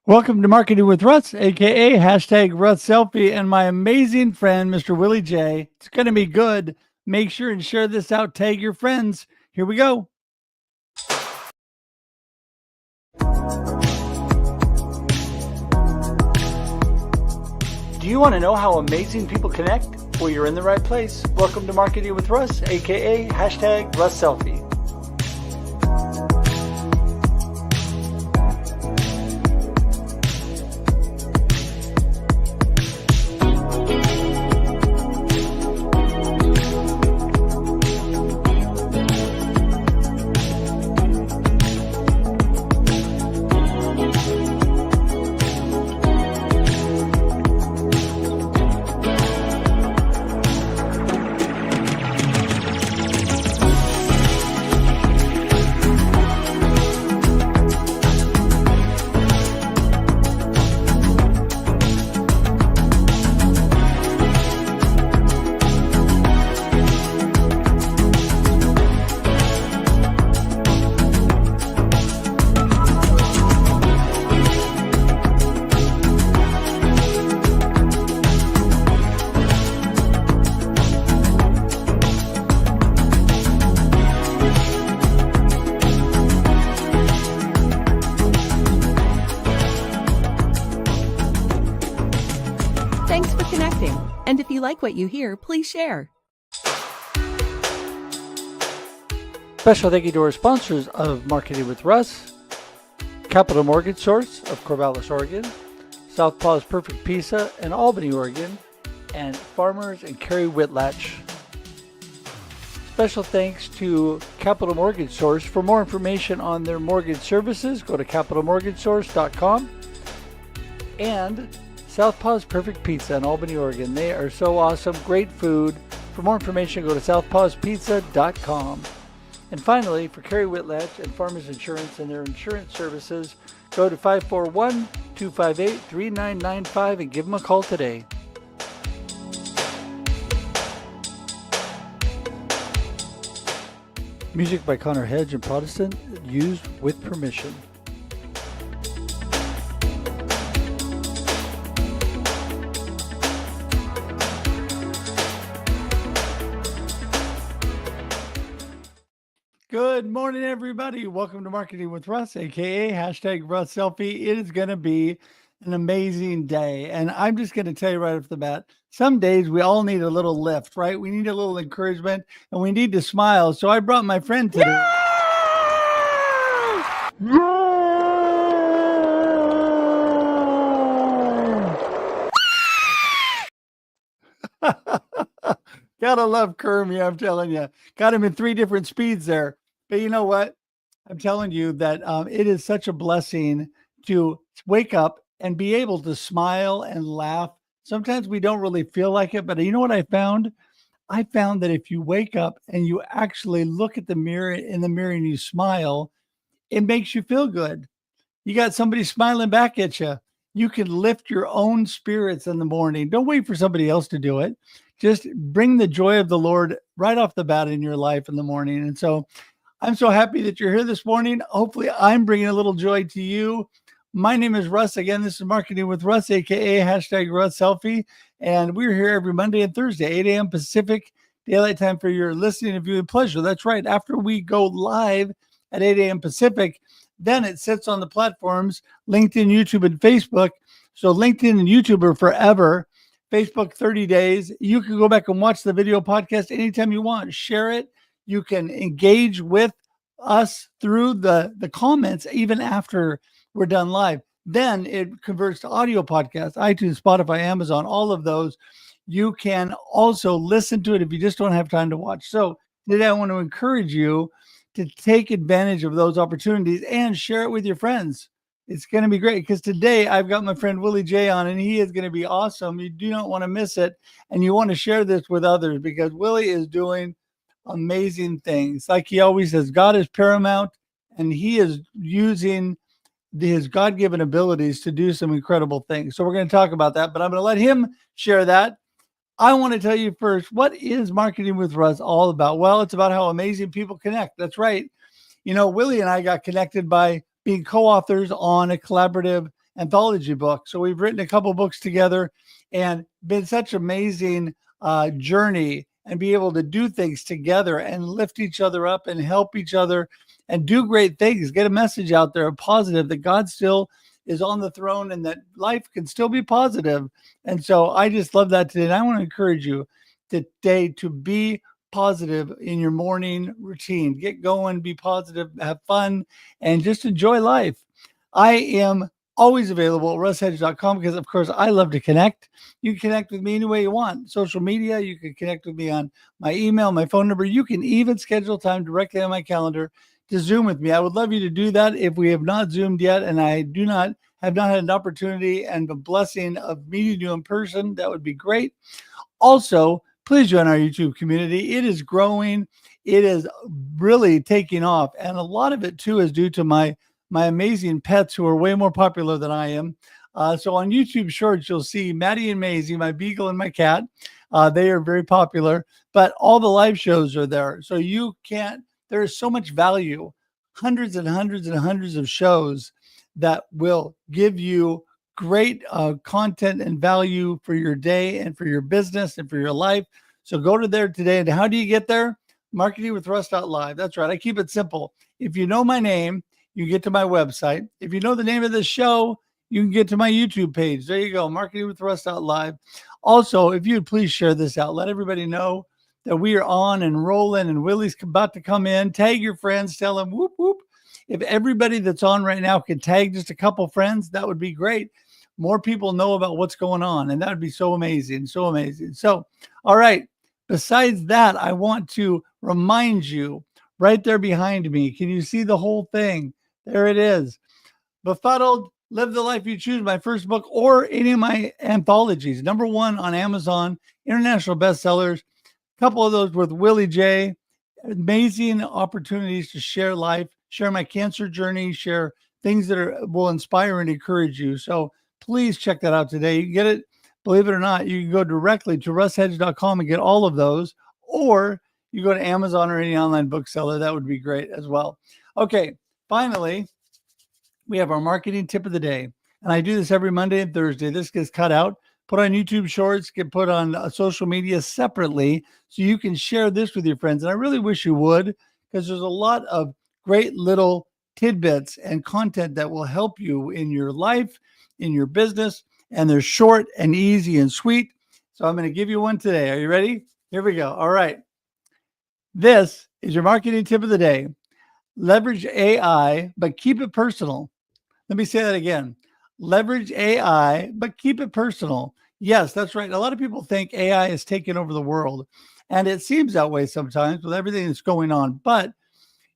Welcome to Marketing with Russ, aka hashtag Russ Selfie, and my amazing friend, Mr. Willie J. It's going to be good. Make sure and share this out. Tag your friends. Here we go. Do you want to know how amazing people connect? Well, you're in the right place. Welcome to Marketing with Russ, aka hashtag Russ Selfie. Thanks for connecting. And if you like what you hear, please share. Special thank you to our sponsors of Marketing with Russ, Capital Mortgage Source of Corvallis, Oregon, Southpaw's Perfect Pizza in Albany, Oregon, and Farmers and Carrie Whitlatch. Special thanks to Capital Mortgage Source. For more information on their mortgage services, go to capitalmortgagesource.com. And Southpaw's Perfect Pizza in Albany, Oregon. They are so awesome. Great food. For more information, go to southpawspizza.com. And finally, for Carrie Whitlatch and Farmers Insurance and their insurance services, go to 541-258-3995 and give them a call today. Music by Connor Hedge and Protestant, used with permission. Good morning, everybody. Welcome to Marketing with Russ, aka hashtag Russ Selfie. It is going to be an amazing day. And I'm just going to tell you right off the bat, some days we all need a little lift, right? We need a little encouragement and we need to smile. So I brought my friend today. Gotta love Kermie, I'm telling you. Got him in 3 different speeds there. But you know what? I'm telling you that it is such a blessing to wake up and be able to smile and laugh. Sometimes we don't really feel like it, but you know what I found? I found that if you wake up and you actually look at the mirror and you smile, it makes you feel good. You got somebody smiling back at you. You can lift your own spirits in the morning. Don't wait for somebody else to do it. Just bring the joy of the Lord right off the bat in your life in the morning. And so I'm so happy that you're here this morning. Hopefully I'm bringing a little joy to you. My name is Russ. Again, this is Marketing with Russ, aka hashtag Russ Selfie. And we're here every Monday and Thursday, 8 a.m. Pacific Daylight Time for your listening and viewing pleasure. That's right. After we go live at 8 a.m. Pacific, then it sits on the platforms, LinkedIn, YouTube, and Facebook. So LinkedIn and YouTube are forever. Facebook, 30 days. You can go back and watch the video podcast anytime you want. Share it. You can engage with us through the comments even after we're done live. Then it converts to audio podcasts, iTunes, Spotify, Amazon, all of those. You can also listen to it if you just don't have time to watch. So today I want to encourage you to take advantage of those opportunities and share it with your friends. It's going to be great because today I've got my friend Willie J on and he is going to be awesome. You do not want to miss it. And you want to share this with others because Willie is doing amazing things. Like he always says, God is paramount and he is using his God-given abilities to do some incredible things. So we're going to talk about that, but I'm going to let him share that. I want to tell you first, what is Marketing with Russ all about? Well, it's about how amazing people connect. That's right. You know, Willie and I got connected by being co-authors on a collaborative anthology book. So we've written a couple books together and been such amazing journey and be able to do things together and lift each other up and help each other and do great things, get a message out there, positive, that God still is on the throne and that life can still be positive. And so I just love that today. And I want to encourage you today to be positive in your morning routine. Get going, be positive, have fun, and just enjoy life. I am always available at russhedge.com because, of course, I love to connect. You can connect with me any way you want. Social media, you can connect with me on my email, my phone number. You can even schedule time directly on my calendar to Zoom with me. I would love you to do that. If we have not Zoomed yet and I have not had an opportunity and the blessing of meeting you in person, that would be great. Also, please join our YouTube community. It is growing. It is really taking off. And a lot of it, too, is due to my amazing pets who are way more popular than I am. So on YouTube Shorts, you'll see Maddie and Maisie, my beagle and my cat. They are very popular, but all the live shows are there. So there is so much value, hundreds and hundreds and hundreds of shows that will give you great content and value for your day and for your business and for your life. So go to there today. And how do you get there? Marketingwithruss.live. That's right. I keep it simple. If you know my name, you get to my website. If you know the name of the show, you can get to my YouTube page. There you go, marketingwithruss.live. Also, if you'd please share this out, let everybody know that we are on and rolling and Willie's about to come in. Tag your friends, tell them whoop, whoop. If everybody that's on right now could tag just a couple friends, that would be great. More people know about what's going on, and that would be so amazing, so amazing. So, all right, besides that, I want to remind you right there behind me. Can you see the whole thing? There it is. Befuddled, Live the Life You Choose, my first book, or any of my anthologies. #1 on Amazon, international bestsellers. A couple of those with Willie J. Amazing opportunities to share life, share my cancer journey, share things that will inspire and encourage you. So please check that out today. You can get it, believe it or not, you can go directly to russhedge.com and get all of those, or you go to Amazon or any online bookseller. That would be great as well. Okay, finally, we have our marketing tip of the day. And I do this every Monday and Thursday. This gets cut out, put on YouTube Shorts, get put on social media separately so you can share this with your friends. And I really wish you would, because there's a lot of great little tidbits and content that will help you in your life, in your business, and they're short and easy and sweet. So I'm going to give you one today. Are you ready? Here we go. All right. This is your marketing tip of the day. Leverage AI, but keep it personal. Let me say that again. Leverage AI, but keep it personal. Yes, that's right. A lot of people think AI is taking over the world, and it seems that way sometimes with everything that's going on, but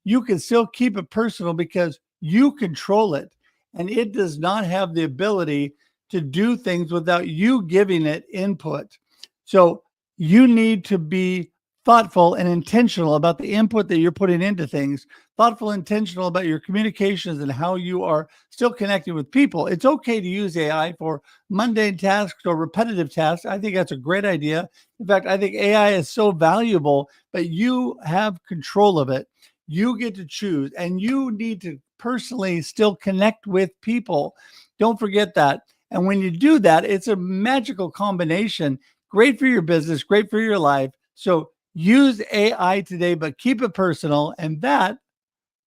you can still keep it personal because you control it, and it does not have the ability to do things without you giving it input. So you need to be thoughtful and intentional about the input that you're putting into things, thoughtful, intentional about your communications and how you are still connecting with people. It's okay to use AI for mundane tasks or repetitive tasks. I think that's a great idea. In fact, I think AI is so valuable, but you have control of it. You get to choose, and you need to personally still connect with people. Don't forget that. And when you do that, it's a magical combination. Great for your business, great for your life. So use AI today, but keep it personal. And that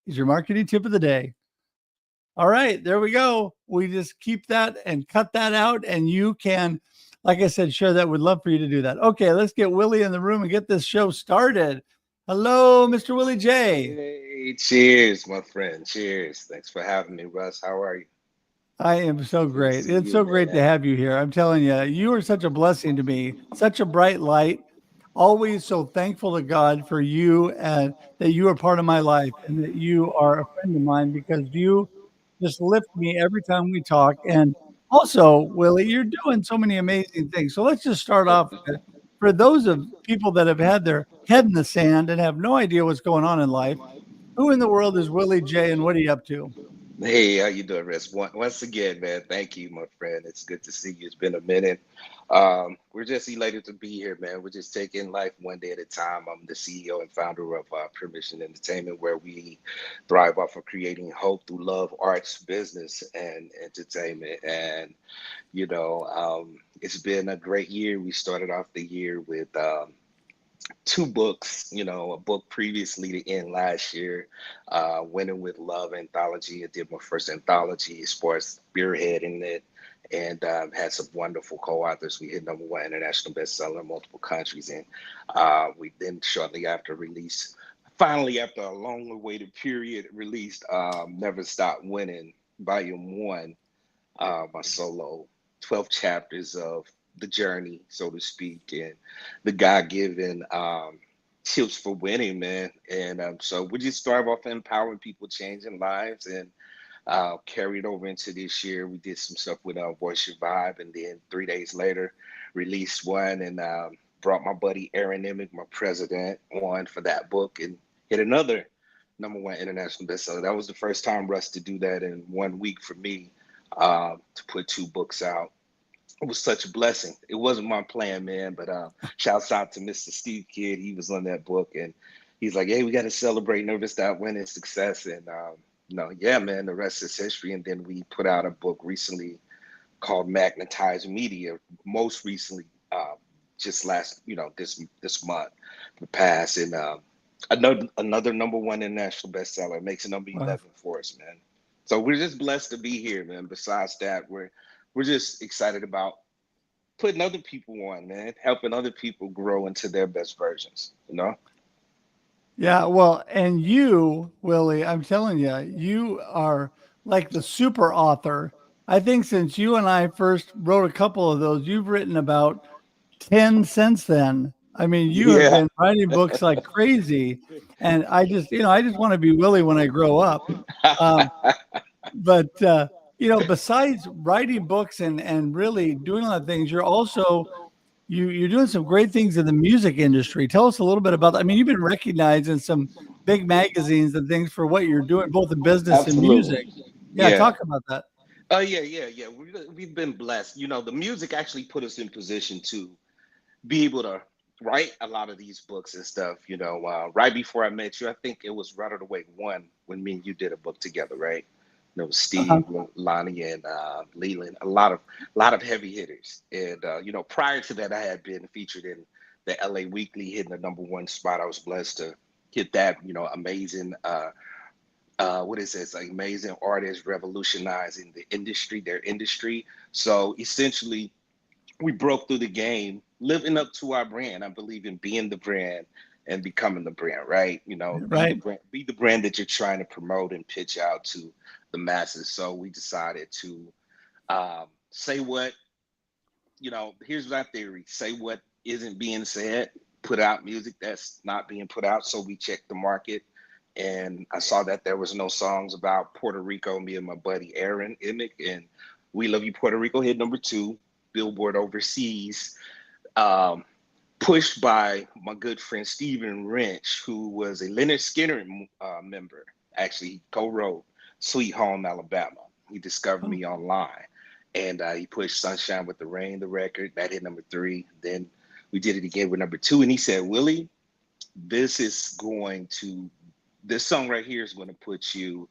is your marketing tip of the day. All right, there we go. We just keep that and cut that out. And you can, like I said, share that. We'd love for you to do that. Okay, let's get Willie in the room and get this show started. Hello, Mr. Willie J. Hey, cheers, my friend. Cheers. Thanks for having me, Russ. How are you? I am so Good to great. see It's you, so great to man. have you here. I'm telling you, you are such a blessing to me, such a bright light. Always so thankful to God for you and that you are part of my life and that you are a friend of mine because you just lift me every time we talk. And also, Willie, you're doing so many amazing things. So let's just start off with, for those of people that have had their head in the sand and have no idea what's going on in life, who in the world is Willie J and what are you up to? Hey, how you doing, Russ? Once again, man, thank you, my friend. It's good to see you. It's been a minute. We're just elated to be here, man. We're just taking life one day at a time. I'm the CEO and founder of Permission Entertainment, where we thrive off of creating hope through love, arts, business, and entertainment. And it's been a great year. We started off the year with two books, a book previously to end last year, Winning with Love anthology. I did my first anthology as far as spearheading it, and had some wonderful co-authors. We hit number one international bestseller in multiple countries. And we then shortly after release, finally after a long awaited period, released Never Stop Winning, Volume 1, my solo 12 chapters of the journey, so to speak, and the God-given tips for winning, man. And so we just start off empowering people, changing lives, and carried over into this year. We did some stuff with Voice Your Vibe, and then 3 days later, released one and brought my buddy Aaron Emick, my president, on for that book, and hit another number one international bestseller. That was the first time, Russ, to do that in 1 week for me, to put two books out. It was such a blessing. It wasn't my plan, man, but shouts out to Mr. Steve Kidd. He was on that book, and he's like, hey, we got to celebrate Never Stop Winning success. And, yeah, man, the rest is history. And then we put out a book recently called Magnetized Media, most recently, just last, this month, the past. And another number one international bestseller, makes it number Wow. 11 for us, man. So we're just blessed to be here, man. Besides that, we're just excited about putting other people on, man, helping other people grow into their best versions. Yeah, well, and you, Willie, I'm telling you, you are like the super author. I think since you and I first wrote a couple of those, you've written about 10 since then. I mean, you have Yeah. been writing books like crazy. And I just want to be Willie when I grow up. Um, but besides writing books and really doing a lot of things, you're doing some great things in the music industry. Tell us a little bit about that. I mean, you've been recognized in some big magazines and things for what you're doing, both in business and music. Absolutely. Yeah, Yeah. talk about that. Oh, yeah, yeah, yeah. We've been blessed. The music actually put us in position to be able to write a lot of these books and stuff. Right before I met you, I think it was Right of the Wake 1 when me and you did a book together, right? Uh-huh. Steve, Lonnie, and Leland, a lot of heavy hitters. And prior to that, I had been featured in the LA Weekly, hitting the number one spot. I was blessed to hit that, amazing. What is this? Like amazing artists revolutionizing their industry. So essentially, we broke through the game, living up to our brand. I believe in being the brand and becoming the brand, right? Right. Be the brand that you're trying to promote and pitch out to the masses. So we decided to say what, here's my theory: say what isn't being said, put out music that's not being put out. So we checked the market, and I saw that there was no songs about Puerto Rico. Me and my buddy Aaron Emick and We Love You Puerto Rico hit number two, Billboard overseas, um, pushed by my good friend Stephen Wrench, who was a Leonard Skinner member. Actually, he co-wrote Sweet Home Alabama. He discovered Oh, me online, and he pushed Sunshine with the Rain, the record that hit number three. Then we did it again with number two, and he said, Willie, this is going to this song right here is going to put you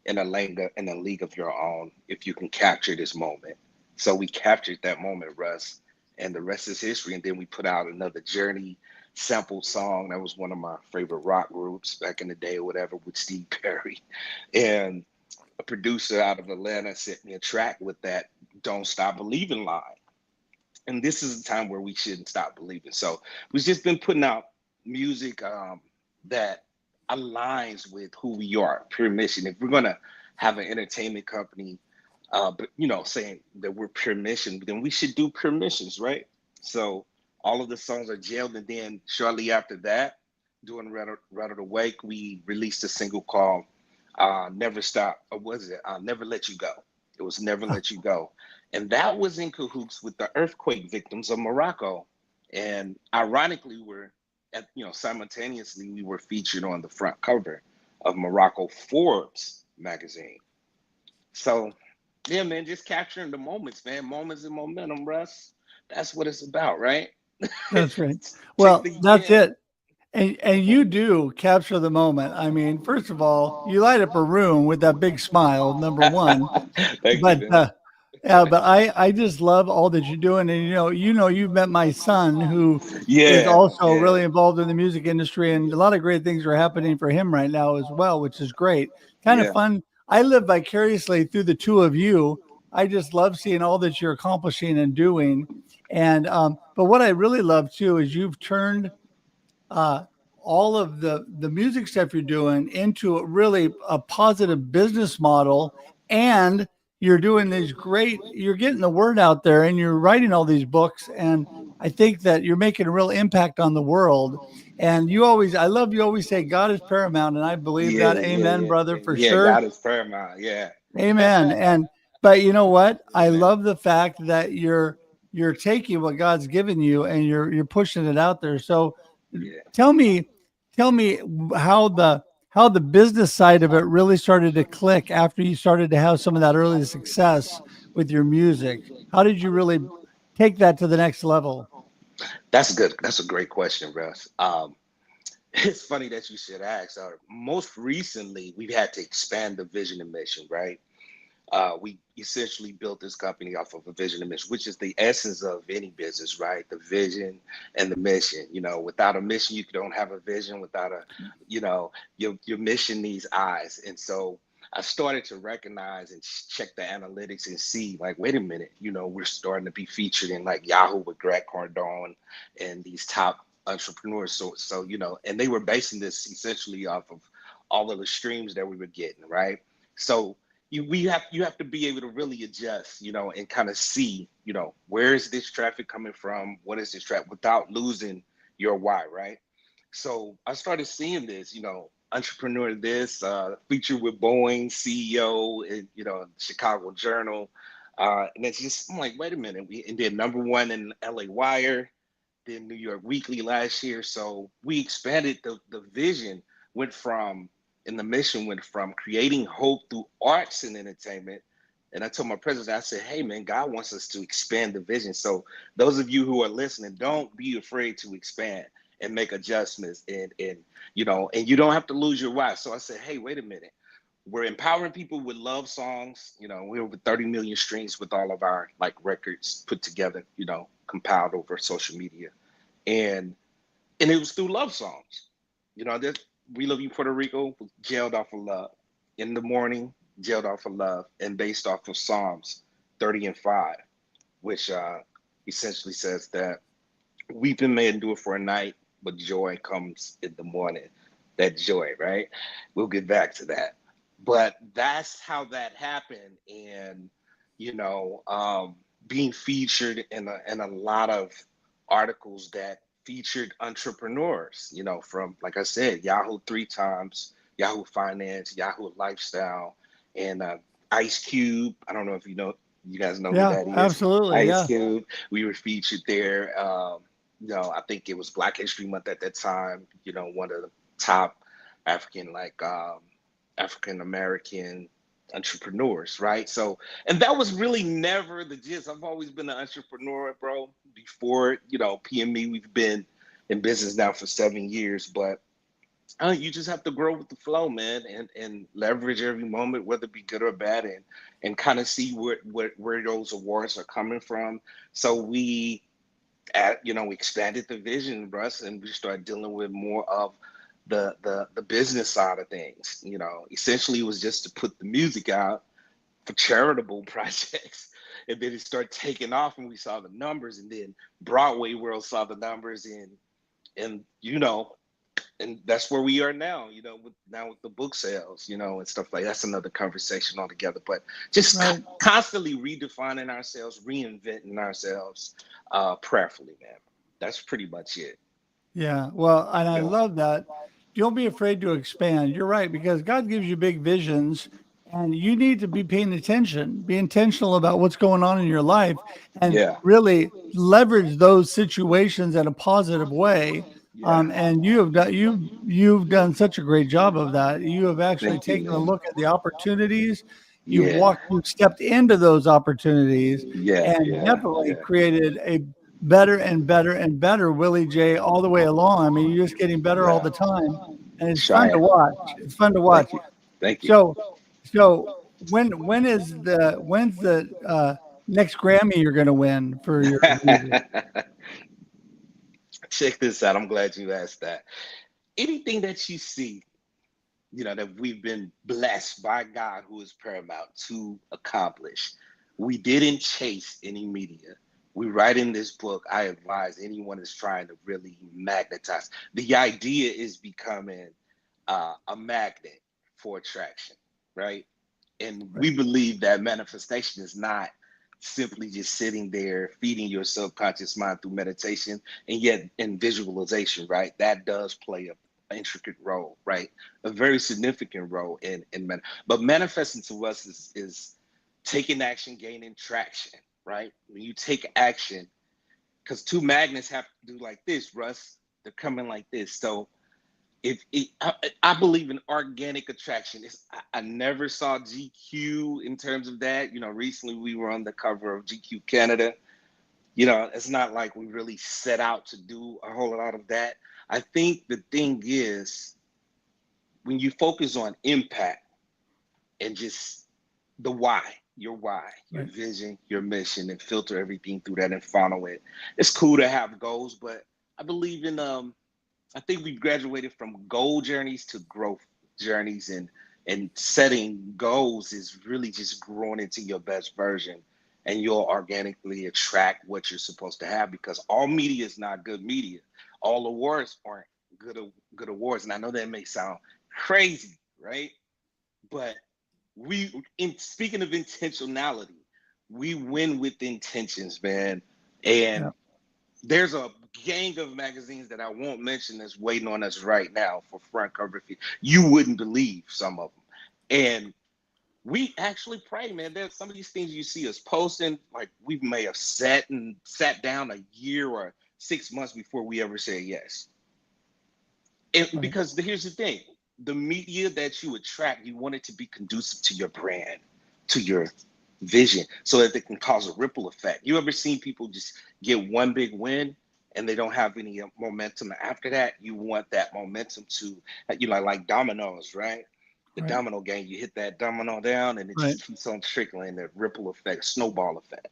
in a league of your own if you can capture this moment. So we captured that moment, Russ, and the rest is history. And then we put out another Journey sample song. That was one of my favorite rock groups back in the day or whatever, with Steve Perry. And a producer out of Atlanta sent me a track with that Don't Stop Believing line. And this is a time where we shouldn't stop believing. So we've just been putting out music that aligns with who we are, pure mission. If we're gonna have an entertainment company, but saying that we're pure mission, then we should do pure missions, right? So all of the songs are jailed, and then shortly after that, doing Right of the Wake, we released a single called "Never Stop." Or was it "Never Let You Go"? It was "Never Let You Go," and that was in cahoots with the earthquake victims of Morocco. And ironically, simultaneously we were featured on the front cover of Morocco Forbes magazine. So yeah, man, just capturing the moments, man. Moments and momentum, Russ. That's what it's about, right? That's right. Take Well, the that's yeah. it. And you do capture the moment. I mean, first of all, you light up a room with that big smile, number one. Thank you, But man. yeah, but I just love all that you're doing. And you've met my son who is Yeah, also yeah, really involved in the music industry, and a lot of great things are happening for him right now as well, which is great. Kind of yeah, fun. I live vicariously through the two of you. I just love seeing all that you're accomplishing and doing. And but what I really love too is you've turned uh, all of the music stuff you're doing into really a positive business model, and you're doing these great, you're getting the word out there, and you're writing all these books, and I think that you're making a real impact on the world. And I love you always say God is paramount, and I believe yeah, that. yeah, Amen, yeah, brother, yeah. for Yeah, sure. God is paramount. Yeah. Amen. And but you know what? I Amen. love the fact that you're taking what God's given you and you're pushing it out there. So Yeah. tell me tell me how the business side of it really started to click after you started to have some of that early success with your music. How did you really take that to the next level? That's good. That's a great question, Russ. It's funny that you should ask. Most recently, we've had to expand the vision and mission, right? We essentially built this company off of a vision and mission, which is the essence of any business, right? The vision and the mission. Without a mission, you don't have a vision. Without your mission needs eyes. And so I started to recognize and check the analytics and see, like, wait a minute, we're starting to be featured in like Yahoo with Greg Cardone and these top entrepreneurs. So, and they were basing this essentially off of all of the streams that we were getting, right? So you have to be able to really adjust, and kind of see, where is this traffic coming from? What is this traffic without losing your why, right? So I started seeing this, entrepreneur this featured with Boeing CEO and Chicago Journal, and it's just I'm like, wait a minute, we and then number one in LA Wire, then New York Weekly last year. So we expanded the vision, went from and the mission went from creating hope through arts and entertainment. And I told my president, I said, hey man, God wants us to expand the vision. So those of you who are listening, don't be afraid to expand and make adjustments and you don't have to lose your why. So I said, hey, wait a minute. We're empowering people with love songs. We're over 30 million streams with all of our like records put together, compiled over social media. And it was through love songs. That We Love You Puerto Rico was jailed off of love. In the Morning, jailed off of love, and based off of Psalms 30 and 5, which essentially says that weeping may endure for a night, but joy comes in the morning. That joy, right? We'll get back to that. But that's how that happened. And, you know, um, being featured in a lot of articles that featured entrepreneurs, from, like I said, Yahoo 3 times, Yahoo Finance, Yahoo Lifestyle, and Ice Cube. I don't know if you guys know who Yeah, that is. absolutely. Ice Yeah. Cube. We were featured there. I think it was Black History Month at that time. One of the top African, like African American entrepreneurs, right? So, and that was really never the gist. I've always been an entrepreneur, bro. Before, PME, we've been in business now for 7 years, but you just have to grow with the flow, man, and leverage every moment, whether it be good or bad, and kind of see where those awards are coming from. So we expanded the vision, Russ, and we started dealing with more of the business side of things. Essentially, it was just to put the music out for charitable projects, and then it started taking off, and we saw the numbers, and then Broadway World saw the numbers, and that's where we are now. With the book sales, and stuff like that's another conversation altogether. But just Right. constantly redefining ourselves, reinventing ourselves, prayerfully, man. That's pretty much it. Yeah. Well, and I Yeah. love that. Don't be afraid to expand. You're right, because God gives you big visions and you need to be paying attention, be intentional about what's going on in your life and Yeah. really leverage those situations in a positive way. Yeah. And you've done such a great job of that. You have actually Thank you, taken a man. look at the opportunities. Yeah. you've stepped into those opportunities Yeah. and Yeah. definitely Yeah. created a better and better and better Willie J all the way along. I mean, you're just getting better all Yeah. the time, and it's fun to Trying. watch. It's fun to watch. Thank you. Thank you. So, so when's the next Grammy you're going to win for your music? Check this out. I'm glad you asked that. Anything that you see, that we've been blessed by God, who is paramount, to accomplish. We didn't chase any media. We write in this book. I advise anyone is trying to really magnetize. The idea is becoming a magnet for attraction, right? And Right. we believe that manifestation is not simply just sitting there feeding your subconscious mind through meditation, and yet in visualization, right? That does play an intricate role, right? A very significant role but manifesting to us is taking action, gaining traction, right? When you take action, because two magnets have to do like this, Russ. They're coming like this. So I believe in organic attraction. I never saw GQ in terms of that. Recently we were on the cover of GQ Canada. It's not like we really set out to do a whole lot of that. I think the thing is, when you focus on impact and just why, your Right. vision, your mission, and filter everything through that and funnel it. It's cool to have goals, but I believe in I think we've graduated from goal journeys to growth journeys, and setting goals is really just growing into your best version, and you'll organically attract what you're supposed to have, because all media is not good media. All awards aren't good awards. And I know that may sound crazy, right? But in speaking of intentionality, we win with intentions, man. Yeah. And there's a gang of magazines that I won't mention that's waiting on us right now for front cover. You wouldn't believe some of them. And we actually pray, man. There's some of these things you see us posting, like we may have sat down a year or 6 months before we ever say yes. And Right. because here's the thing, the media that you attract, you want it to be conducive to your brand, to your vision, so that they can cause a ripple effect. You ever seen people just get one big win and they don't have any momentum after that? You want that momentum to, like dominoes, right? The Right. domino game, you hit that domino down and it Right. just keeps on trickling, that ripple effect, snowball effect.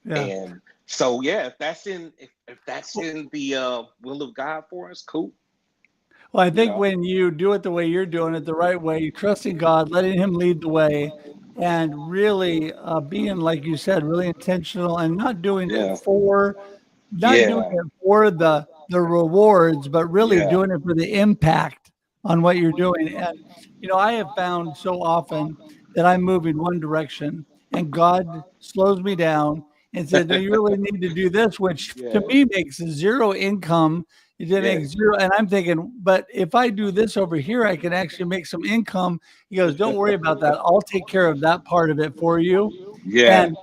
Yeah. And so, yeah, if that's Well, in the will of God for us, cool. well, I You think know? when you do it the way you're doing it, the right way, trusting God, letting Him lead the way, and really being, like you said, really intentional and not doing it Yeah. for, not doing Yeah. it for the rewards, but really Yeah. doing it for the impact on what you're doing. And I have found so often that I move in one direction, and God slows me down and said, "No, you really need to do this," which to Yeah. me makes zero income. It didn't Yeah. make zero. And I'm thinking, but if I do this over here, I can actually make some income. He goes, "Don't worry about that. I'll take care of that part of it for you." Yeah. And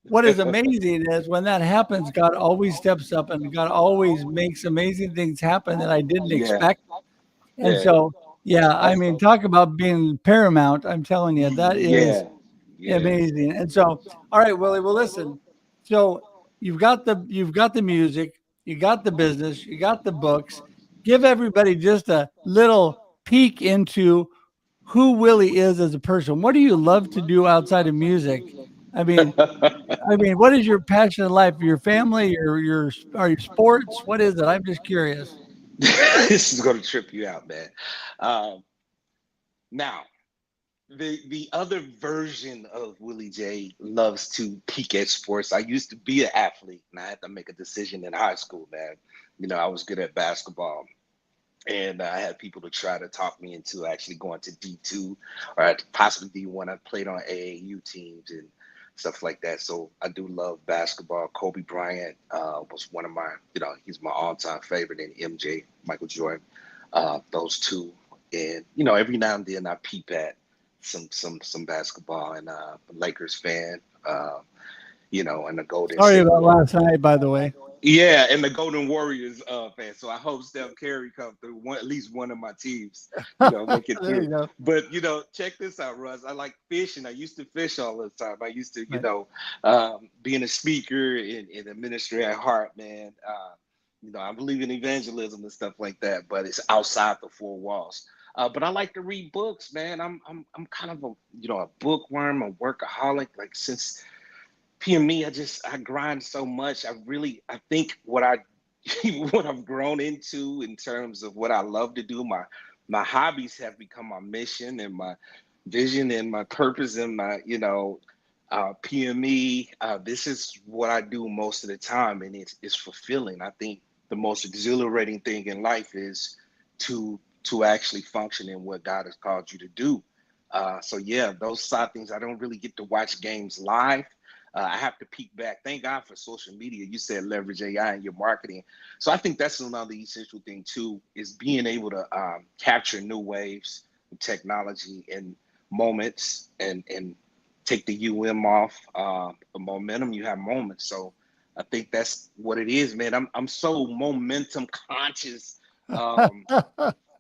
what is amazing is when that happens, God always steps up and God always makes amazing things happen that I didn't Yeah. expect. And Yeah. so, yeah, I That's mean, talk about being paramount. I'm telling you, that is yeah. Yeah. amazing. And so, all right, Willie, well, listen. So you've got the music, you got the business, you got the books. Give everybody just a little peek into who Willie is as a person. What do you love to do outside of music? I mean, what is your passion in life? Your family, your sports? What is it? I'm just curious. This is going to trip you out, man. Um, Now, the other version of Willie J loves to peek at sports. I used to be an athlete, and I had to make a decision in high school, man. I was good at basketball, and I had people to try to talk me into actually going to D2 or possibly D1. I played on AAU teams and stuff like that. So I do love basketball. Kobe Bryant was one of my, he's my all-time favorite, and MJ, Michael Jordan, those two. And every now and then I peep at some basketball, and a Lakers fan, and the Golden Sorry State about Warriors. last night, by the way. Yeah, and the Golden Warriors fan. So I hope Steph Curry come through at least one of my teams, make it There through. you go. But check this out, Russ. I like fishing. I used to fish all the time. I used to, Right. being a speaker and a ministry at heart, man. I believe in evangelism and stuff like that, but it's outside the four walls. But I like to read books, man. I'm kind of a bookworm, a workaholic. Like since PME, I grind so much. I think what I've grown into in terms of what I love to do, my hobbies have become my mission and my vision and my purpose and my, PME. This is what I do most of the time, and it's fulfilling. I think the most exhilarating thing in life is to actually function in what God has called you to do. So yeah, those side things. I don't really get to watch games live. I have to peek back. Thank God for social media. You said leverage AI in your marketing. So I think that's another essential thing too, is being able to capture new waves of technology and moments and take the off the momentum. You have moments. So I think that's what it is, man. I'm so momentum conscious.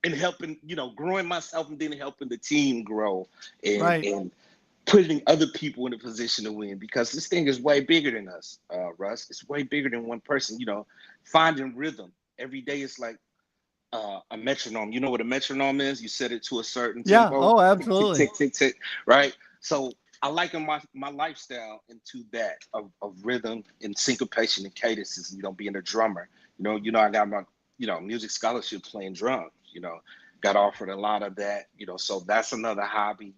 And helping, growing myself and then helping the team grow and Right. and putting other people in a position to win, because this thing is way bigger than us, Russ. It's way bigger than one person. Finding rhythm every day is like a metronome. You know what a metronome is? You set it to a certain Yeah. tempo, Oh, tick tick absolutely. tick tick tick, right? So I liken my lifestyle into that of rhythm and syncopation and cadences. Being a drummer. I got my music scholarship playing drums. Got offered a lot of that. So that's another hobby.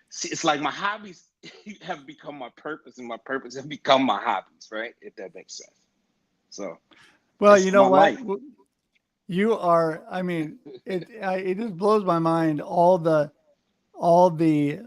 See, it's like my hobbies have become my purpose, and my purpose have become my hobbies, right? If that makes sense. So Well, you that's know my what? life. You are, I mean, it just blows my mind all the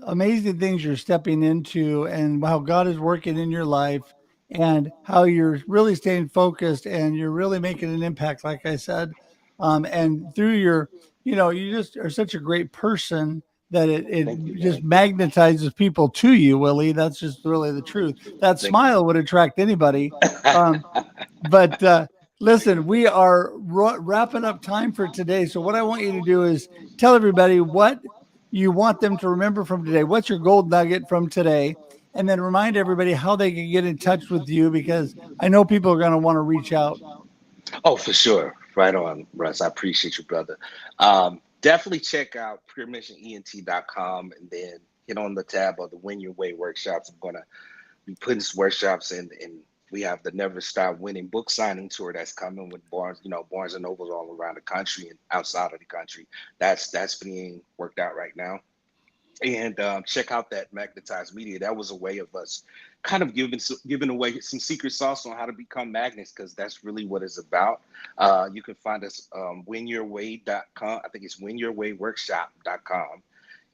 amazing things you're stepping into and how God is working in your life and how you're really staying focused and you're really making an impact, like I said. And through you just are such a great person that it Thank you, just man. magnetizes people to you, Willie. That's just really the truth. That Thank you. smile would attract anybody. Um, but listen, we are wrapping up time for today. So, what I want you to do is tell everybody what you want them to remember from today. What's your gold nugget from today? And then remind everybody how they can get in touch with you because I know people are going to want to reach out. Oh, for sure. Right on, Russ. I appreciate you, brother. Definitely check out puremissionent.com and then hit on the tab of the Win Your Way workshops. I'm going to be putting some workshops in, and we have the Never Stop Winning book signing tour that's coming with Barnes and Nobles all around the country and outside of the country. That's being worked out right now. And check out that magnetized media. That was a way of us kind of giving away some secret sauce on how to become magnets, because that's really what it's about. You can find us winyourway.com. I think it's winyourwayworkshop.com.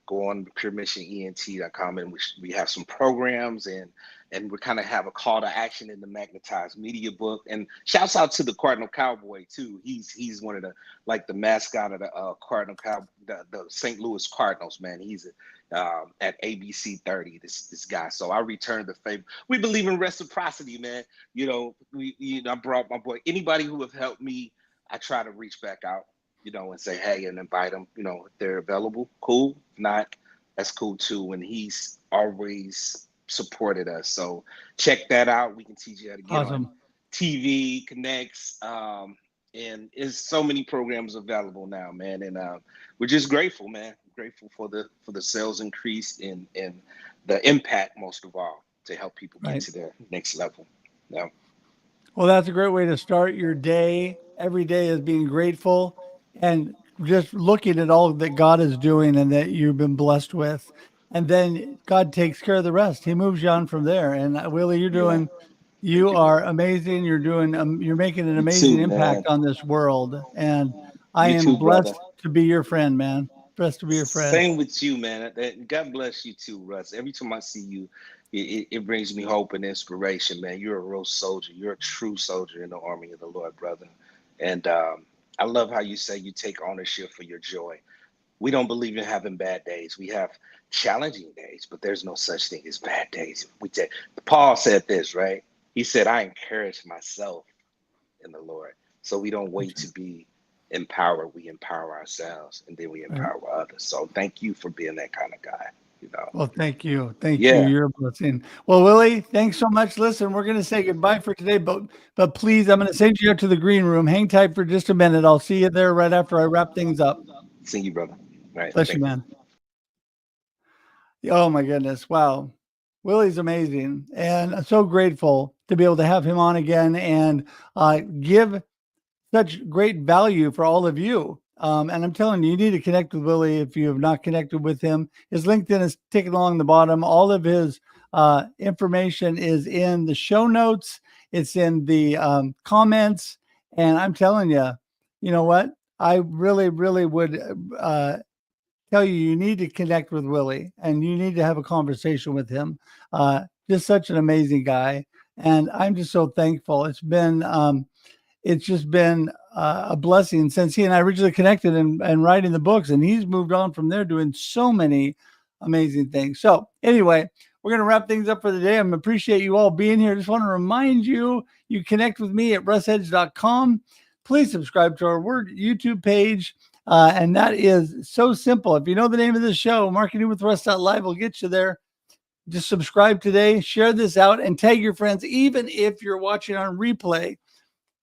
Go on puremissionent.com, and we have some programs, and we kind of have a call to action in the magnetized media book. And shouts out to the Cardinal Cowboy too. He's one of the mascot of the Cardinal the St. Louis Cardinals, man. He's at ABC 30, this guy. So I returned the favor. We believe in reciprocity, man. I brought my boy. Anybody who have helped me, I try to reach back out, and say, hey, and invite them, if they're available, cool. If not, that's cool too. And he's always supported us. So check that out. We can teach you how to get on Awesome. TV, Connects, and there's so many programs available now, man. And we're just grateful, man. Grateful for the sales increase and the impact, most of all, to help people get Right. to their next level. Yeah. Well, that's a great way to start your day. Every day is being grateful and just looking at all that God is doing and that you've been blessed with. And then God takes care of the rest. He moves you on from there. And Willie, Yeah. you Thank you, man. are amazing. You're making an You amazing too, impact man. on this world. And I You am too, brother. blessed to be your friend, man. Blessed to be your friend. Same with you, man. God bless you too, Russ. Every time I see you, it brings me hope and inspiration, man. You're a real soldier. You're a true soldier in the army of the Lord, brother. And I love how you say you take ownership for your joy. We don't believe in having bad days. We have challenging days, but there's no such thing as bad days. Paul said this, right? He said, I encourage myself in the Lord. So we don't wait to be empowered. We empower ourselves, and then we empower others. So thank you for being that kind of guy. Well, thank you. Thank you. Yeah. You're a blessing. Well, Willie, thanks so much. Listen, we're going to say goodbye for today, but please, I'm going to send you out to the green room. Hang tight for just a minute. I'll see you there right after I wrap things up. See you, brother. All right. Bless you, man. Oh my goodness. Wow. Willie's amazing. And I'm so grateful to be able to have him on again and give such great value for all of you. And I'm telling you, you need to connect with Willie if you have not connected with him. His LinkedIn is ticking along the bottom. All of his information is in the show notes. It's in the comments. And I'm telling you, you know what? I really, really would tell you need to connect with Willie and you need to have a conversation with him. Just such an amazing guy. And I'm just so thankful. It's just been a blessing since he and I originally connected and writing the books, and he's moved on from there doing so many amazing things. So anyway, we're going to wrap things up for the day. I appreciate you all being here. Just want to remind you, you connect with me at russedge.com. Please subscribe to our YouTube page. And that is so simple. If you know the name of the show, Marketing with Russ.live will get you there. Just subscribe today, share this out, and tag your friends. Even if you're watching on replay,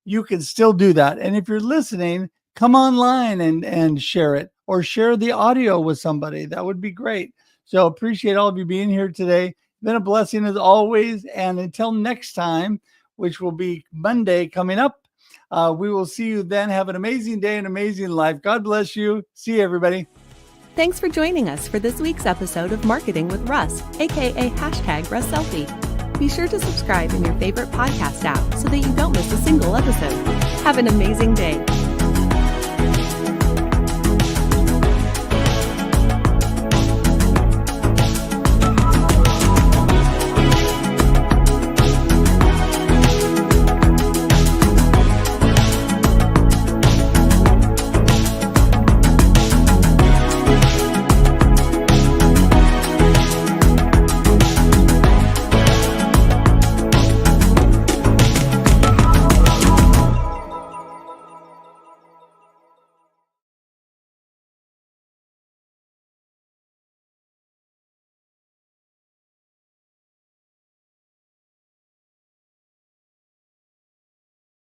you can still do that. And if you're listening, come online and share it or share the audio with somebody. That would be great. So appreciate all of you being here today. Been a blessing as always. And until next time, which will be Monday coming up, we will see you then. Have an amazing day, an amazing life. God bless you. See you, everybody. Thanks for joining us for this week's episode of Marketing with Russ, aka #RussSelfie. Be sure to subscribe in your favorite podcast app so that you don't miss a single episode. Have an amazing day.